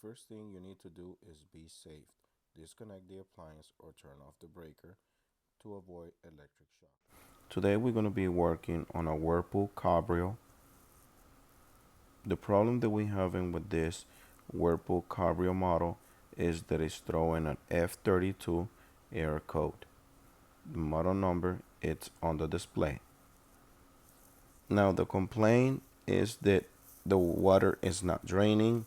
first thing you need to do is be safe. Disconnect the appliance or turn off the breaker to avoid electric shock. Today we're going to be working on a Whirlpool Cabrio. The problem that we're having with this Whirlpool Cabrio model is that it's throwing an F32 error code. The model number it's on the display. Now the complaint is that the water is not draining,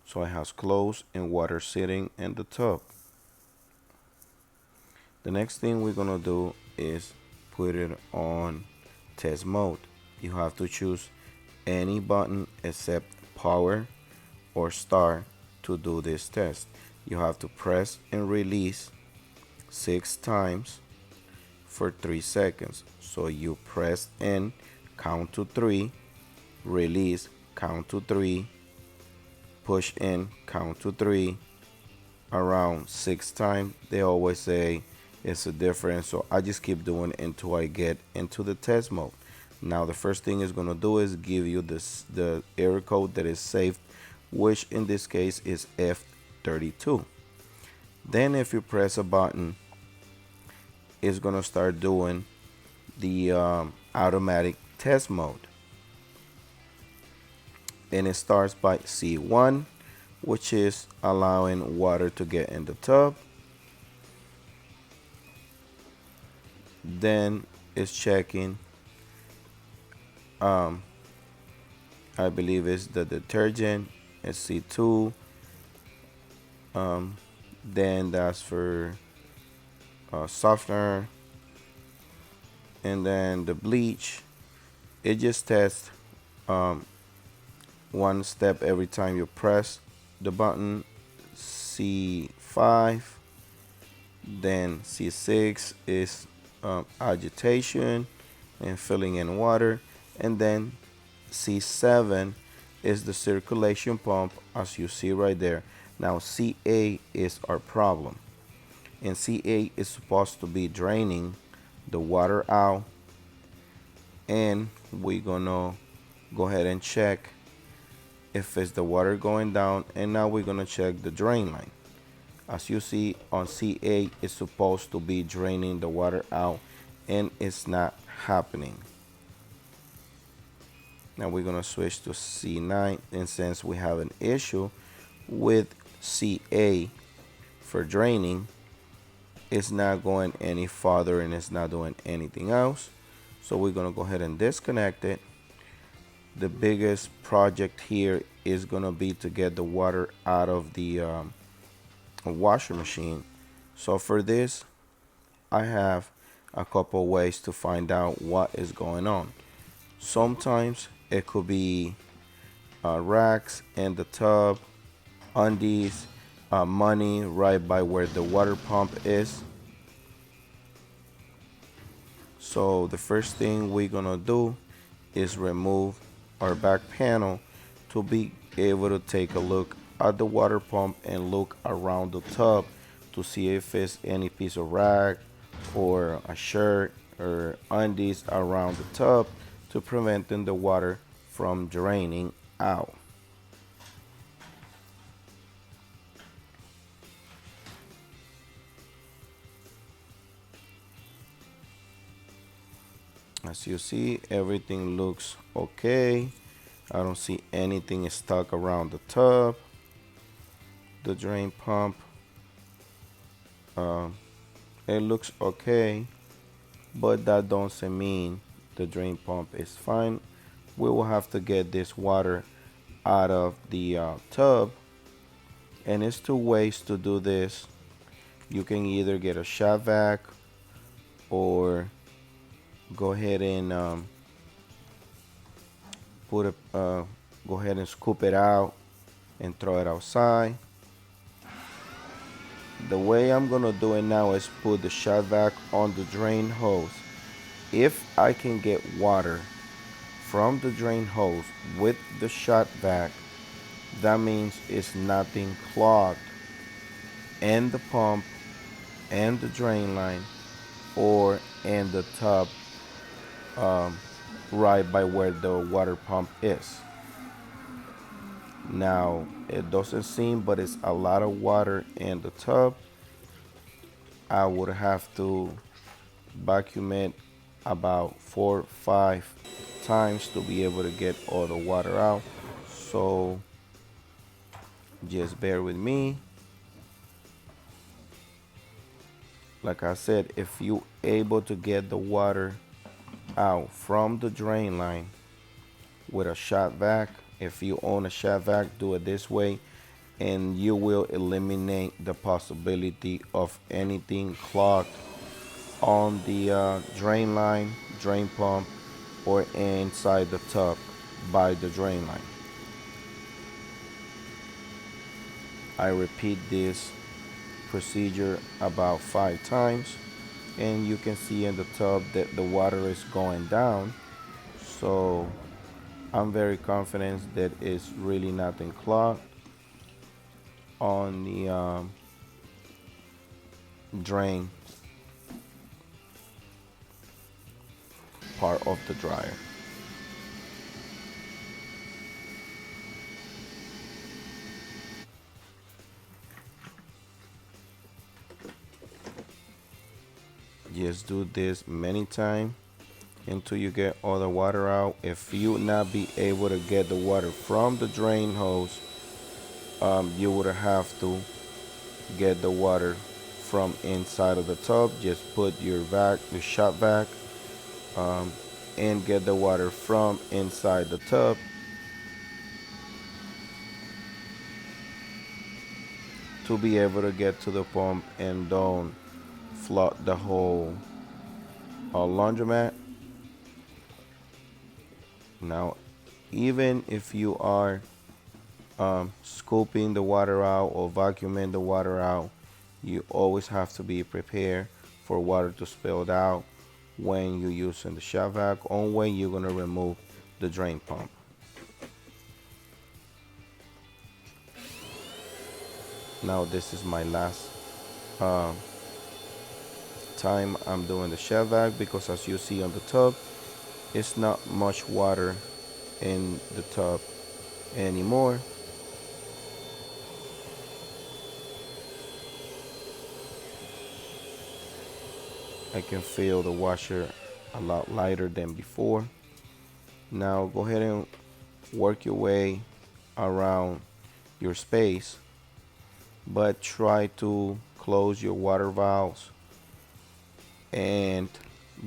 so it has clothes and water sitting in the tub. The next thing we're gonna do is put it on test mode. You have to choose any button except power or start to do this test. You have to press and release 6 times for 3 seconds. So you press in, count to 3, release, count to 3, push in, count to 3, around 6 times. They always say it's a difference, so I just keep doing it until I get into the test mode. Now the first thing it's gonna do is give you the error code that is saved, which in this case is F32. Then if you press a button, it's gonna start doing the automatic test mode, and it starts by C1, which is allowing water to get in the tub. Then it's checking, I believe it's the detergent, it's C2. Then that's for softener, and then the bleach. It just tests one step every time you press the button. C5, then C6 is agitation and filling in water, and then C7 is the circulation pump, as you see right there. Now C8 is our problem, and C8 is supposed to be draining the water out, and we're gonna go ahead and check if it's the water going down. And now we're gonna check the drain line. As you see on C8, it's supposed to be draining the water out, and it's not happening. Now we're gonna switch to C9, and since we have an issue with CA for draining, it's not going any farther and it's not doing anything else. So we're gonna go ahead and disconnect it. The biggest project here is gonna be to get the water out of the washer machine. So for this, I have a couple ways to find out what is going on. Sometimes it could be racks in the tub, undies, money right by where the water pump is. So the first thing we're gonna do is remove our back panel to be able to take a look at the water pump and look around the tub to see if it's any piece of rag or a shirt or undies around the tub to preventing the water from draining out. As you see, everything looks okay. I don't see anything stuck around the tub. The drain pump, it looks okay, but that doesn't mean the drain pump is fine. We will have to get this water out of the tub, and it's 2 ways to do this. You can either get a shop vac or go ahead and go ahead and scoop it out and throw it outside. The way I'm gonna do it now is put the shop vac on the drain hose. If I can get water from the drain hose with the shop vac, that means it's nothing clogged in the pump and the drain line or in the tub right by where the water pump is. Now it doesn't seem, but it's a lot of water in the tub. I would have to vacuum it about 4 or 5 times to be able to get all the water out. So just bear with me. Like I said, if you able to get the water out from the drain line with a shop vac, if you own a shop vac, do it this way, and you will eliminate the possibility of anything clogged on the drain line, drain pump, or inside the tub by the drain line. I repeat this procedure about 5 times, and you can see in the tub that the water is going down. So I'm very confident that it's really nothing clogged on the drain part of the dryer. Just do this many times until you get all the water out. If you not be able to get the water from the drain hose, you would have to get the water from inside of the tub. Just put your vac, your shop vac, um, and get the water from inside the tub to be able to get to the pump and don't flood the whole laundromat. Now, even if you are scooping the water out or vacuuming the water out, you always have to be prepared for water to spill out when you're using the shop vac or when you're going to remove the drain pump. Now this is my last um, time I'm doing the shop vac, because as you see on the tub, it's not much water in the tub anymore. I can feel the washer a lot lighter than before. Now go ahead and work your way around your space, but try to close your water valves and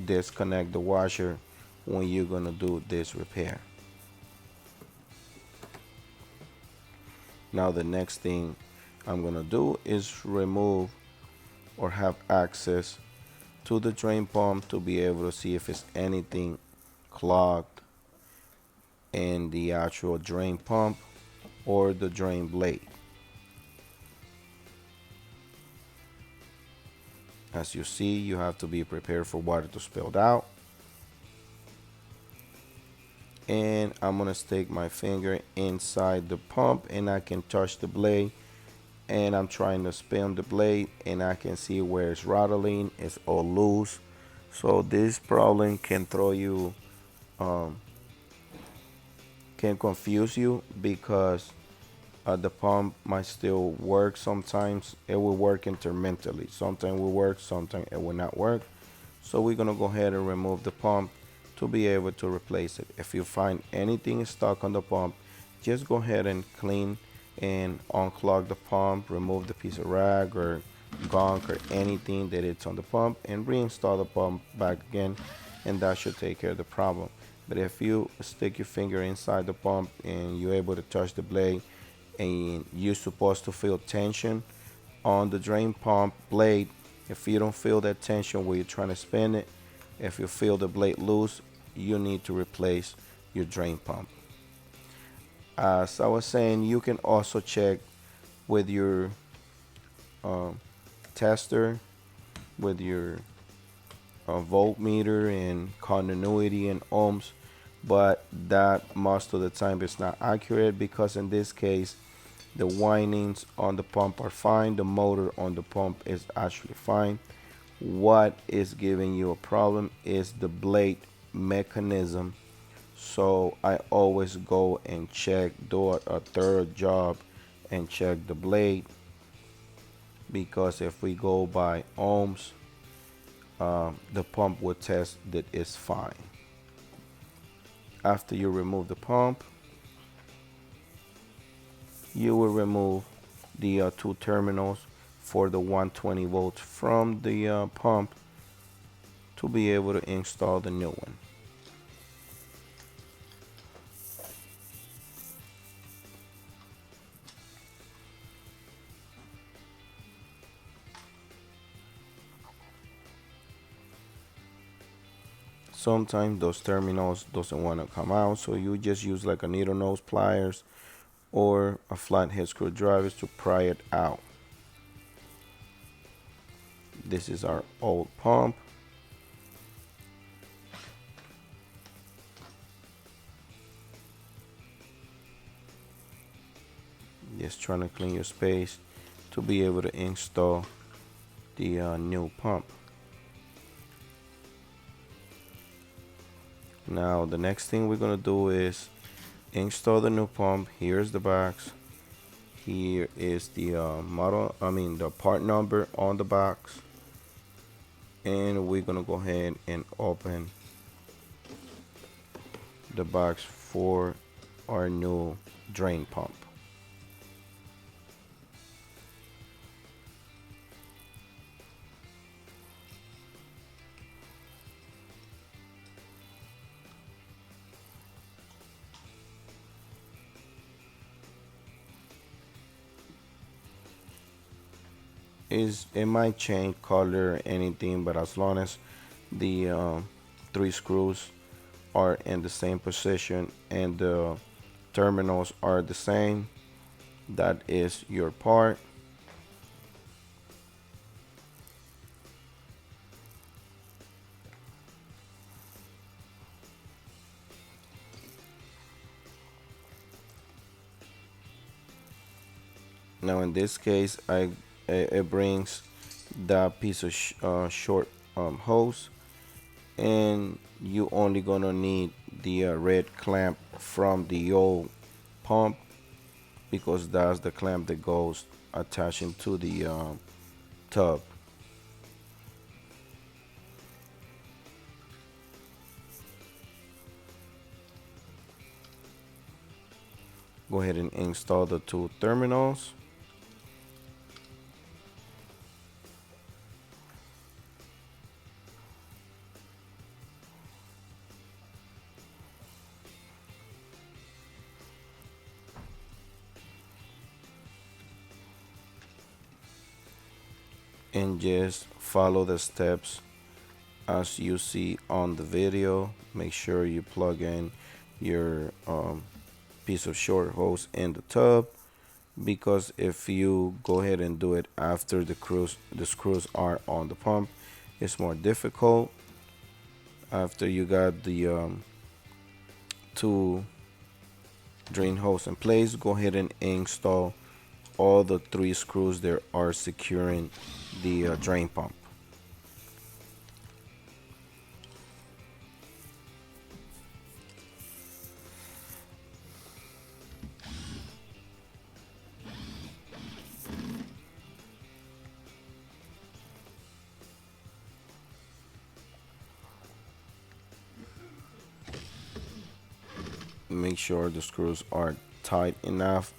disconnect the washer when you're gonna do this repair. Now the next thing I'm gonna do is remove or have access to the drain pump to be able to see if it's anything clogged in the actual drain pump or the drain blade. As you see, you have to be prepared for water to spill out. And I'm gonna stick my finger inside the pump and I can touch the blade, and I'm trying to spin the blade and I can see where it's rattling, it's all loose. So this problem can throw you, can confuse you, because the pump might still work. Sometimes it will work intermittently. Sometimes it will work, sometimes it will not work. So we're gonna go ahead and remove the pump to be able to replace it. If you find anything stuck on the pump, just go ahead and clean and unclog the pump, remove the piece of rag or gunk or anything that it's on the pump, and reinstall the pump back again, and that should take care of the problem. But if you stick your finger inside the pump and you're able to touch the blade, and you're supposed to feel tension on the drain pump blade, if you don't feel that tension where you're trying to spin it, if you feel the blade loose, you need to replace your drain pump. As I was saying, you can also check with your um, tester, with your voltmeter and continuity and ohms, but that most of the time is not accurate, because in this case the windings on the pump are fine, the motor on the pump is actually fine. What is giving you a problem is the blade mechanism. So I always go and check, do a third job and check the blade, because if we go by ohms, the pump will test that it's fine. After you remove the pump, you will remove the two terminals for the 120 volts from the pump to be able to install the new one. Sometimes those terminals doesn't want to come out, so you just use like a needle nose pliers or a flathead screwdriver to pry it out. This is our old pump. Just trying to clean your space to be able to install the new pump. Now the next thing we're gonna do is install the new pump. Here's the box. Here is the the part number on the box, and we're gonna go ahead and open the box for our new drain pump. It might change color or anything, but as long as the three screws are in the same position and the terminals are the same, that is your part. Now in this case, it brings the piece of short hose, and you only gonna need the red clamp from the old pump, because that's the clamp that goes attaching to the tub. Go ahead and install the two terminals. And just follow the steps as you see on the video. Make sure you plug in your piece of short hose in the tub, because if you go ahead and do it after the screws are on the pump, it's more difficult. After you got the two drain hose in place, go ahead and install all the three screws that are securing the drain pump. Make sure the screws are tight enough,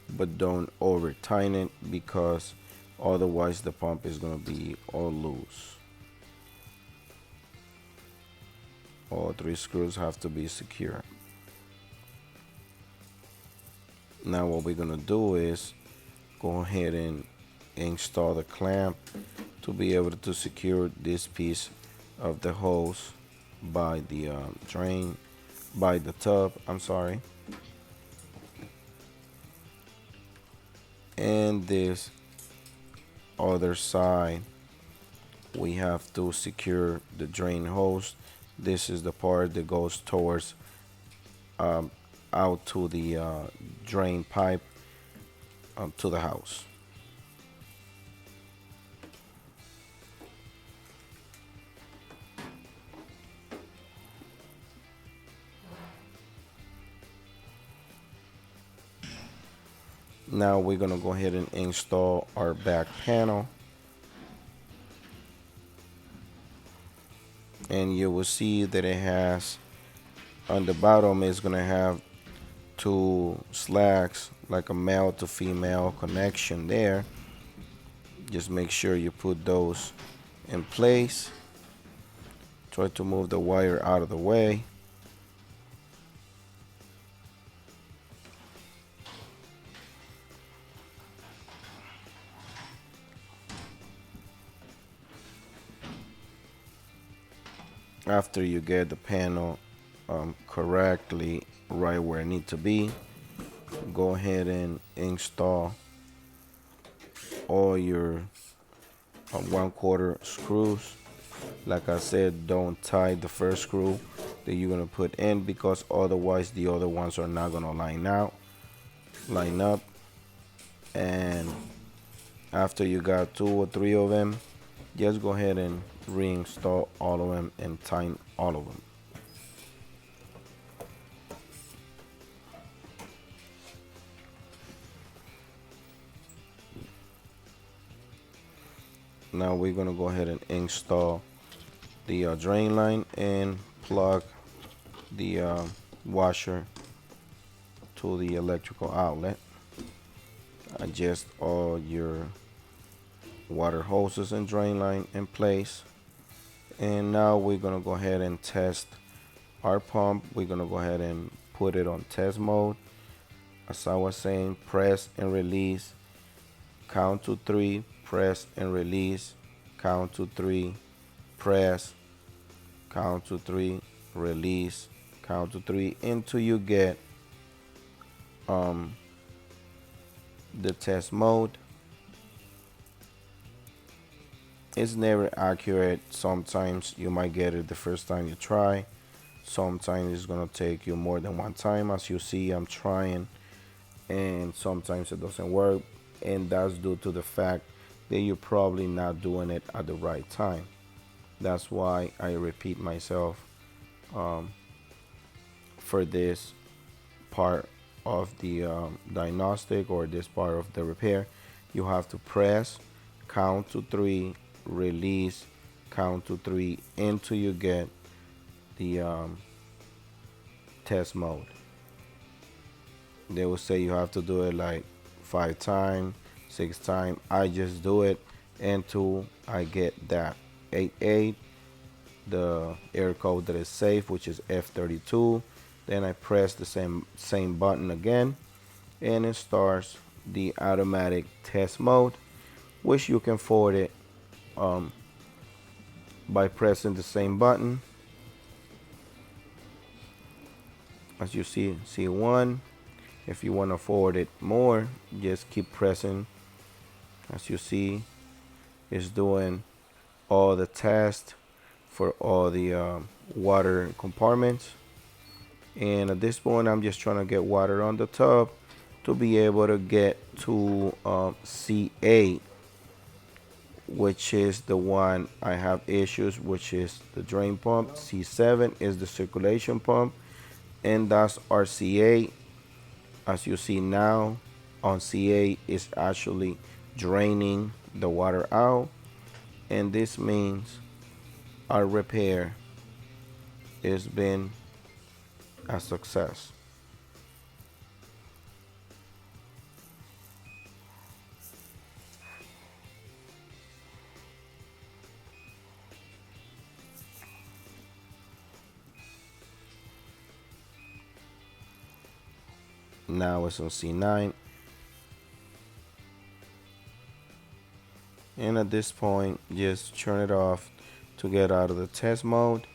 but don't over tighten it, because otherwise the pump is going to be all loose. All three screws have to be secure. Now what we're going to do is go ahead and install the clamp to be able to secure this piece of the hose by the by the tub, I'm sorry. And this other side, we have to secure the drain hose. This is the part that goes towards out to the drain pipe to the house. Now we're gonna go ahead and install our back panel, and you will see that it has on the bottom is gonna have two slacks, like a male to female connection there. Just make sure you put those in place. Try to move the wire out of the way. After you get the panel correctly right where it needs to be, go ahead and install all your 1/4 screws. Like I said, don't tie the first screw that you're gonna put in, because otherwise the other ones are not gonna line up. And after you got 2 or 3 of them, just go ahead and reinstall all of them and tighten all of them. Now we're gonna go ahead and install the drain line and plug the washer to the electrical outlet. Adjust all your water hoses and drain line in place. And now we're gonna go ahead and test our pump. We're gonna go ahead and put it on test mode. As I was saying, press and release, count to 3, press and release, count to 3, press, count to 3, release, count to 3, until you get the test mode. It's never accurate. Sometimes you might get it the first time you try. Sometimes it's gonna take you more than one time. As you see, I'm trying, and sometimes it doesn't work, and that's due to the fact that you're probably not doing it at the right time. That's why I repeat myself for this part of the diagnostic, or this part of the repair. You have to press, count to 3, release, count to 3, until you get the test mode. They will say you have to do it like 5 times, 6 times. I just do it until I get that 88, the air code that is safe, which is F32. Then I press the same button again, and it starts the automatic test mode, which you can forward it by pressing the same button. As you see C1. If you want to forward it more, just keep pressing. As you see, it's doing all the tests for all the water compartments. And at this point, I'm just trying to get water on the tub to be able to get to C8, which is the one I have issues, which is the drain pump. C7 is the circulation pump, and that's our C8. As you see now, on C8 is actually draining the water out, and this means our repair has been a success. Now it's on C9, and at this point, just turn it off to get out of the test mode,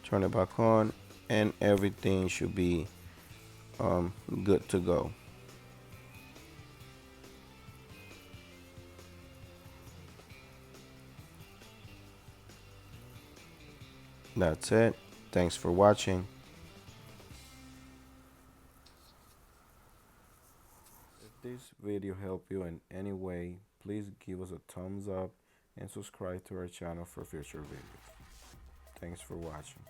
turn it back on, and everything should be good to go. That's it. Thanks for watching. If this video helped you in any way, please give us a thumbs up and subscribe to our channel for future videos. Thanks for watching.